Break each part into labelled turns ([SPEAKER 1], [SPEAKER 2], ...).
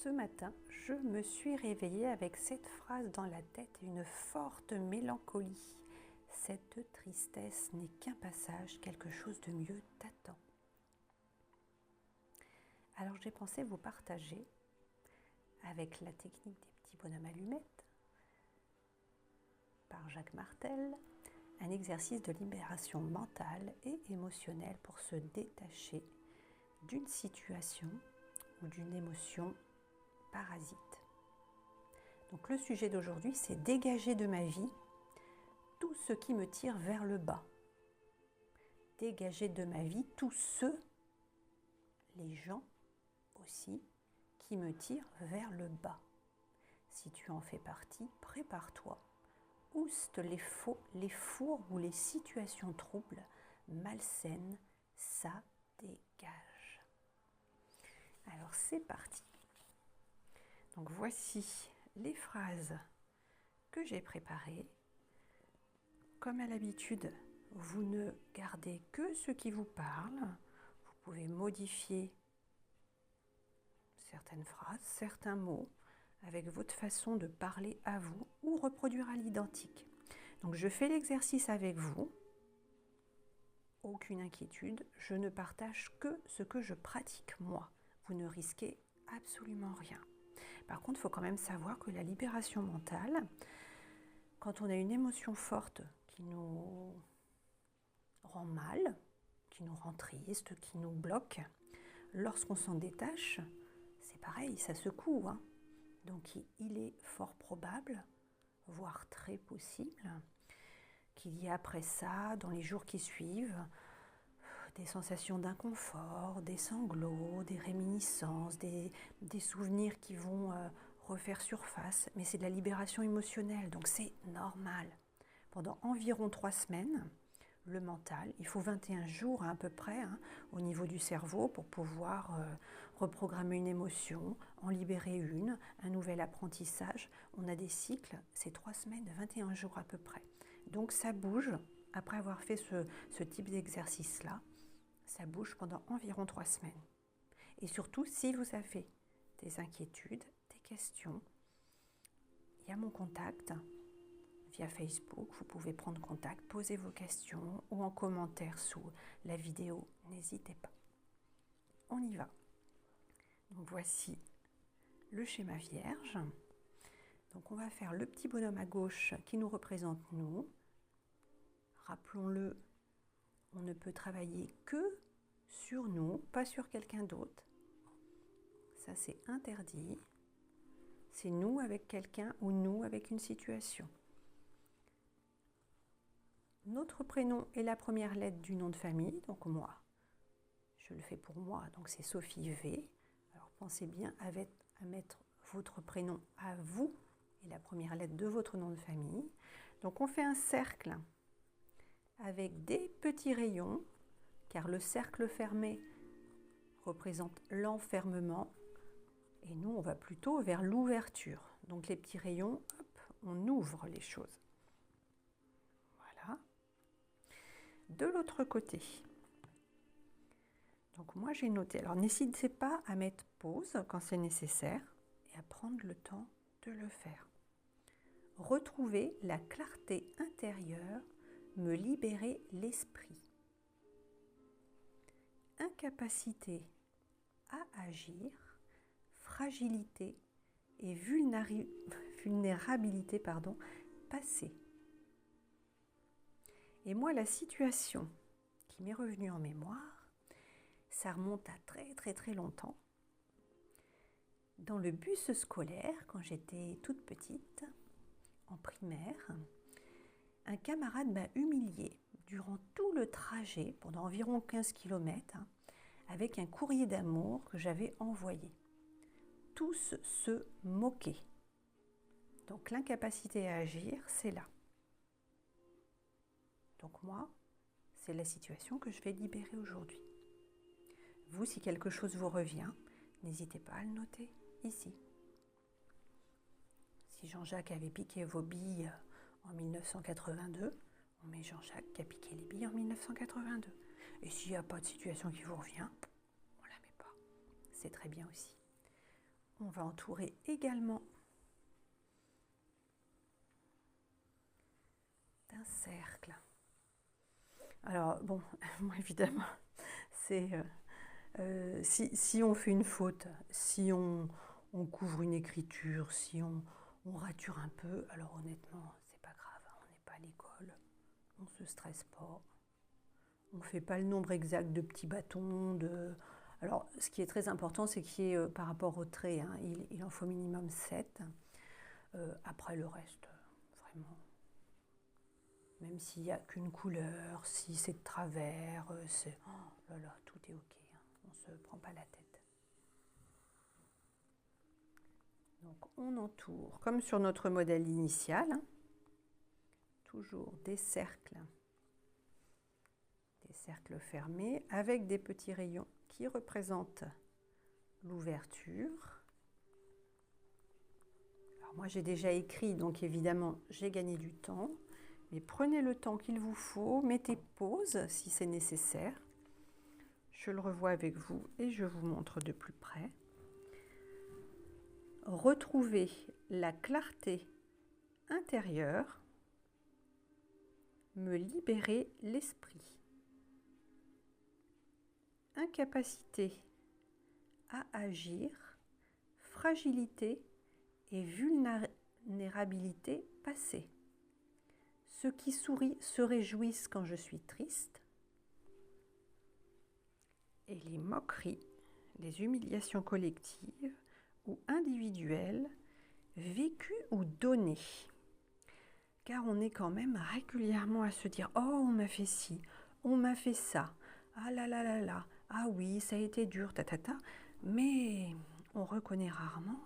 [SPEAKER 1] ce matin, je me suis réveillée avec cette phrase dans la tête et une forte mélancolie. Cette tristesse n'est qu'un passage, quelque chose de mieux t'attend. Alors j'ai pensé vous partager, avec la technique des petits bonhommes allumettes, par Jacques Martel, un exercice de libération mentale et émotionnelle pour se détacher d'une situation ou d'une émotion parasite. Donc le sujet d'aujourd'hui, c'est dégager de ma vie tout ce qui me tire vers le bas. Dégager de ma vie tous ceux, les gens aussi, qui me tirent vers le bas. Si tu en fais partie, prépare-toi. Ouste les fours ou les situations troubles, malsaines, ça dégage. Alors c'est parti. Donc voici les phrases que j'ai préparées. Comme à l'habitude, vous ne gardez que ce qui vous parle. Vous pouvez modifier certaines phrases, certains mots, avec votre façon de parler à vous ou reproduire à l'identique. Donc je fais l'exercice avec vous. Aucune inquiétude, je ne partage que ce que je pratique moi. Vous ne risquez absolument rien. Par contre, il faut quand même savoir que la libération mentale, quand on a une émotion forte qui nous rend mal, qui nous rend triste, qui nous bloque, lorsqu'on s'en détache, c'est pareil, ça secoue. Donc il est fort probable, voire très possible, qu'il y ait après ça, dans les jours qui suivent, des sensations d'inconfort, des sanglots, des réminiscences, des souvenirs qui vont refaire surface. Mais c'est de la libération émotionnelle, donc c'est normal. Pendant environ 3 semaines, le mental, il faut 21 jours à peu près au niveau du cerveau pour pouvoir reprogrammer une émotion, en libérer une, un nouvel apprentissage. On a des cycles, c'est 3 semaines, 21 jours à peu près. Donc ça bouge, après avoir fait ce type d'exercice-là, ça bouge pendant environ 3 semaines. Et surtout, si vous avez des inquiétudes, des questions, il y a mon contact via Facebook, vous pouvez prendre contact, poser vos questions ou en commentaire sous la vidéo, n'hésitez pas. On y va. Donc voici le schéma vierge. Donc on va faire le petit bonhomme à gauche qui nous représente nous. Rappelons-le, on ne peut travailler que sur nous, pas sur quelqu'un d'autre. Ça c'est interdit. C'est nous avec quelqu'un ou nous avec une situation. Notre prénom est la première lettre du nom de famille, donc moi. Je le fais pour moi, donc c'est Sophie V. Alors pensez bien à mettre votre prénom à vous et la première lettre de votre nom de famille. Donc on fait un cercle avec des petits rayons, car le cercle fermé représente l'enfermement et nous on va plutôt vers l'ouverture. Donc les petits rayons, hop, on ouvre les choses. Voilà. De l'autre côté, donc moi j'ai noté, alors n'hésitez pas à mettre pause quand c'est nécessaire et à prendre le temps de le faire. Retrouver la clarté intérieure, me libérer l'esprit. Incapacité à agir, fragilité et vulnérabilité passée. Et moi, la situation qui m'est revenue en mémoire, ça remonte à très longtemps. Dans le bus scolaire, quand j'étais toute petite, en primaire, un camarade m'a humiliée durant tout le trajet, pendant environ 15 km, avec un courrier d'amour que j'avais envoyé. Tous se moquaient. Donc l'incapacité à agir, c'est là. Donc moi, c'est la situation que je vais libérer aujourd'hui. Vous, si quelque chose vous revient, n'hésitez pas à le noter ici. Si Jean-Jacques avait piqué vos billes en 1982, on met Jean-Jacques qui a piqué les billes en 1982. Et s'il n'y a pas de situation qui vous revient, on ne la met pas. C'est très bien aussi. On va entourer également d'un cercle. Alors bon, moi évidemment, c'est si on fait une faute, si on couvre une écriture, si on rature un peu, alors honnêtement, c'est pas grave, hein, on n'est pas à l'école, on ne se stresse pas, on ne fait pas le nombre exact de petits bâtons. Alors, ce qui est très important, c'est qu'il y ait, par rapport au trait, hein, il en faut minimum 7. Après le reste, vraiment, même s'il n'y a qu'une couleur, si c'est de travers, c'est... Oh là là, tout est ok, hein, on ne se prend pas la tête. Donc on entoure, comme sur notre modèle initial, hein, toujours des cercles fermés avec des petits rayons qui représentent l'ouverture. Alors moi j'ai déjà écrit, donc évidemment j'ai gagné du temps, mais prenez le temps qu'il vous faut, mettez pause si c'est nécessaire. Je le revois avec vous et je vous montre de plus près. Retrouvez la clarté intérieure, me libérer l'esprit. Incapacité à agir, fragilité et vulnérabilité passée. Ceux qui sourient se réjouissent quand je suis triste. Et les moqueries, les humiliations collectives ou individuelles, vécues ou données. Car on est quand même régulièrement à se dire « Oh, on m'a fait ci, on m'a fait ça, ah là là là là, ah oui, ça a été dur, ta ta ta ». Mais on reconnaît rarement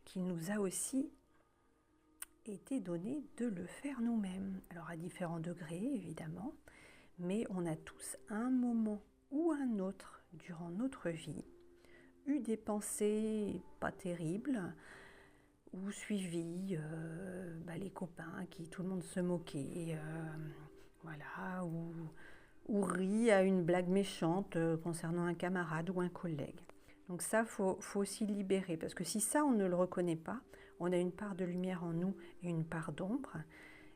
[SPEAKER 1] qu'il nous a aussi été donné de le faire nous-mêmes. Alors à différents degrés, évidemment, mais on a tous à un moment ou un autre durant notre vie eu des pensées pas terribles ou suivi les copains qui tout le monde se moquait, voilà, ou rit à une blague méchante concernant un camarade ou un collègue. Donc ça, faut aussi libérer, parce que si ça, on ne le reconnaît pas, on a une part de lumière en nous et une part d'ombre,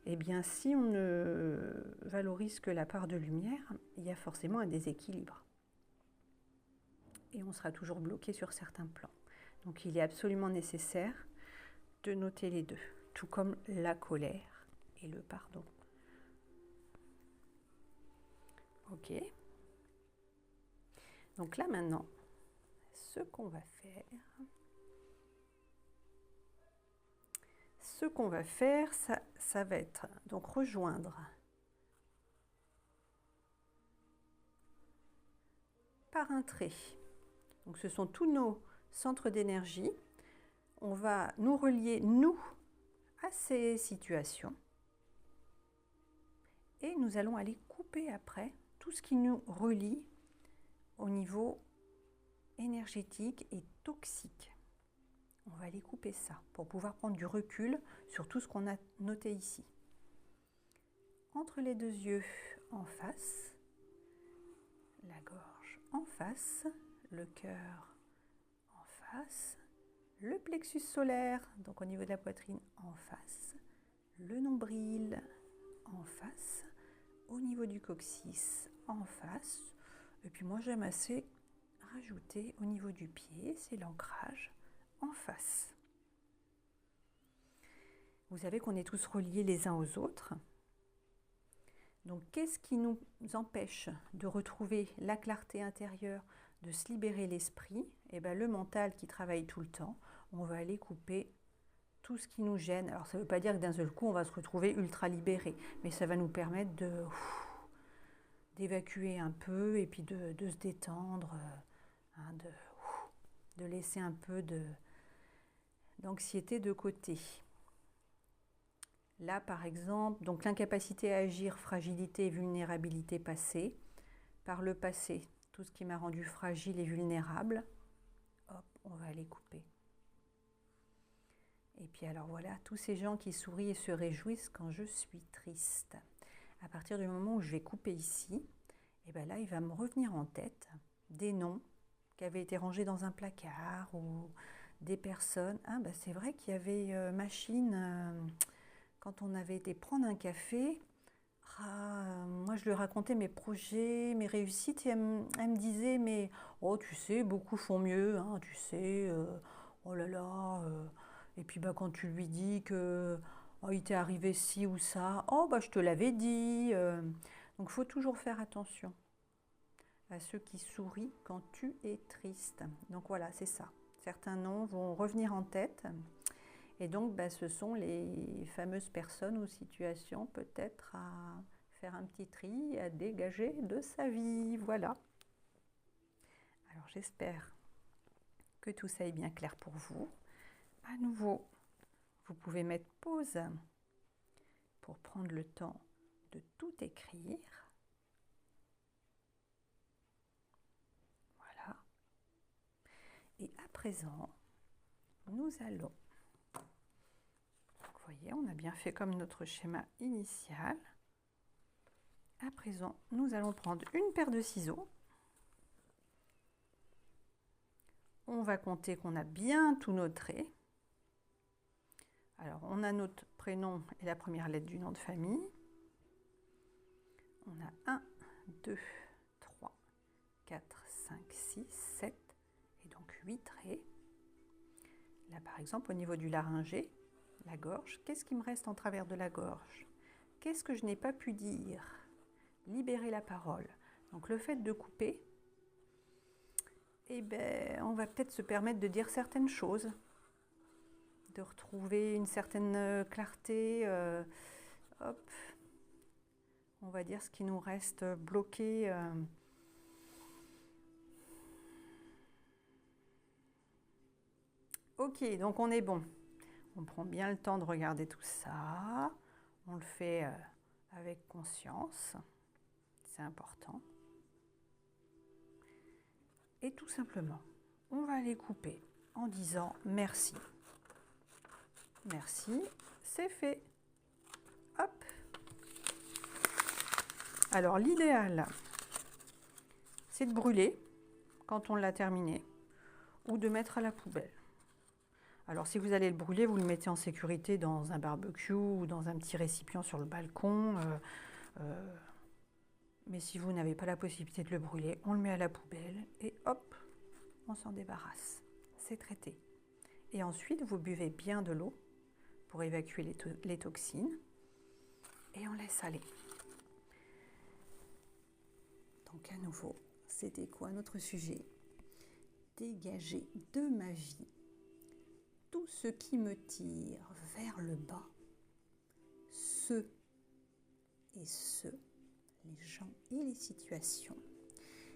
[SPEAKER 1] eh bien si on ne valorise que la part de lumière, il y a forcément un déséquilibre. Et on sera toujours bloqué sur certains plans. Donc il est absolument nécessaire de noter les deux, tout comme la colère et le pardon. Ok. Donc là maintenant, ce qu'on va faire, ça va être donc rejoindre par un trait. Donc ce sont tous nos centres d'énergie. On va nous relier, nous, à ces situations. Et nous allons aller couper après tout ce qui nous relie au niveau énergétique et toxique. On va aller couper ça pour pouvoir prendre du recul sur tout ce qu'on a noté ici. Entre les deux yeux en face, la gorge en face, le cœur en face, le plexus solaire, donc au niveau de la poitrine en face, le nombril en face, au niveau du coccyx en face, et puis moi j'aime assez rajouter au niveau du pied, c'est l'ancrage en face. Vous savez qu'on est tous reliés les uns aux autres. Donc qu'est-ce qui nous empêche de retrouver la clarté intérieure, de se libérer l'esprit? Eh bien, le mental qui travaille tout le temps, on va aller couper tout ce qui nous gêne. Alors ça ne veut pas dire que d'un seul coup on va se retrouver ultra libéré, mais ça va nous permettre d'évacuer un peu et puis de se détendre, hein, de laisser un peu d'anxiété de côté. Là, par exemple, donc l'incapacité à agir, fragilité et vulnérabilité passée. Par le passé, tout ce qui m'a rendu fragile et vulnérable, hop, on va aller couper. Et puis alors voilà, tous ces gens qui sourient et se réjouissent quand je suis triste. À partir du moment où je vais couper ici, et bien là, il va me revenir en tête des noms qui avaient été rangés dans un placard ou des personnes. Ah, bah, c'est vrai qu'il y avait machine, quand on avait été prendre un café. Moi, je lui racontais mes projets, mes réussites, et elle me disait, mais oh, tu sais, beaucoup font mieux, hein, tu sais, oh là là. Et puis, bah, quand tu lui dis que oh, il t'est arrivé ci ou ça, oh, bah, je te l'avais dit. Donc, il faut toujours faire attention à ceux qui sourient quand tu es triste. Donc, voilà, c'est ça. Certains noms vont revenir en tête. Et donc, bah, ce sont les fameuses personnes ou situations peut-être à faire un petit tri, à dégager de sa vie. Voilà. Alors, j'espère que tout ça est bien clair pour vous. À nouveau, vous pouvez mettre pause pour prendre le temps de tout écrire. Voilà. Et à présent, nous allons... Vous voyez, on a bien fait comme notre schéma initial. À présent, nous allons prendre une paire de ciseaux. On va compter qu'on a bien tout noté. Alors, on a notre prénom et la première lettre du nom de famille. On a 1, 2, 3, 4, 5, 6, 7 et donc 8 traits. Là, par exemple, au niveau du laryngé, la gorge, qu'est-ce qui me reste en travers de la gorge? Qu'est-ce que je n'ai pas pu dire? Libérer la parole. Donc, le fait de couper, eh ben, on va peut-être se permettre de dire certaines choses, de retrouver une certaine clarté. Hop, on va dire ce qui nous reste bloqué. Ok, donc on est bon. On prend bien le temps de regarder tout ça. On le fait avec conscience. C'est important. Et tout simplement, on va les couper en disant merci. Merci, c'est fait. Hop. Alors l'idéal, c'est de brûler quand on l'a terminé ou de mettre à la poubelle. Alors si vous allez le brûler, vous le mettez en sécurité dans un barbecue ou dans un petit récipient sur le balcon. Mais si vous n'avez pas la possibilité de le brûler, on le met à la poubelle et hop, on s'en débarrasse. C'est traité. Et ensuite, vous buvez bien de l'eau pour évacuer les toxines et on laisse aller. Donc à nouveau, c'était quoi notre sujet? Dégager de ma vie tout ce qui me tire vers le bas, ceux et ceux, les gens et les situations.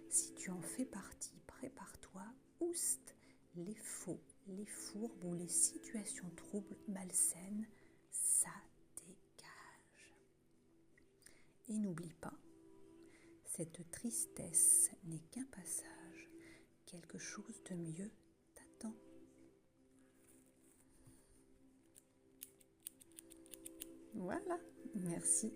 [SPEAKER 1] Si tu en fais partie, prépare-toi, oust, les faux, les fourbes ou les situations troubles, malsaines, ça dégage. Et n'oublie pas, cette tristesse n'est qu'un passage, quelque chose de mieux t'attend. Voilà, merci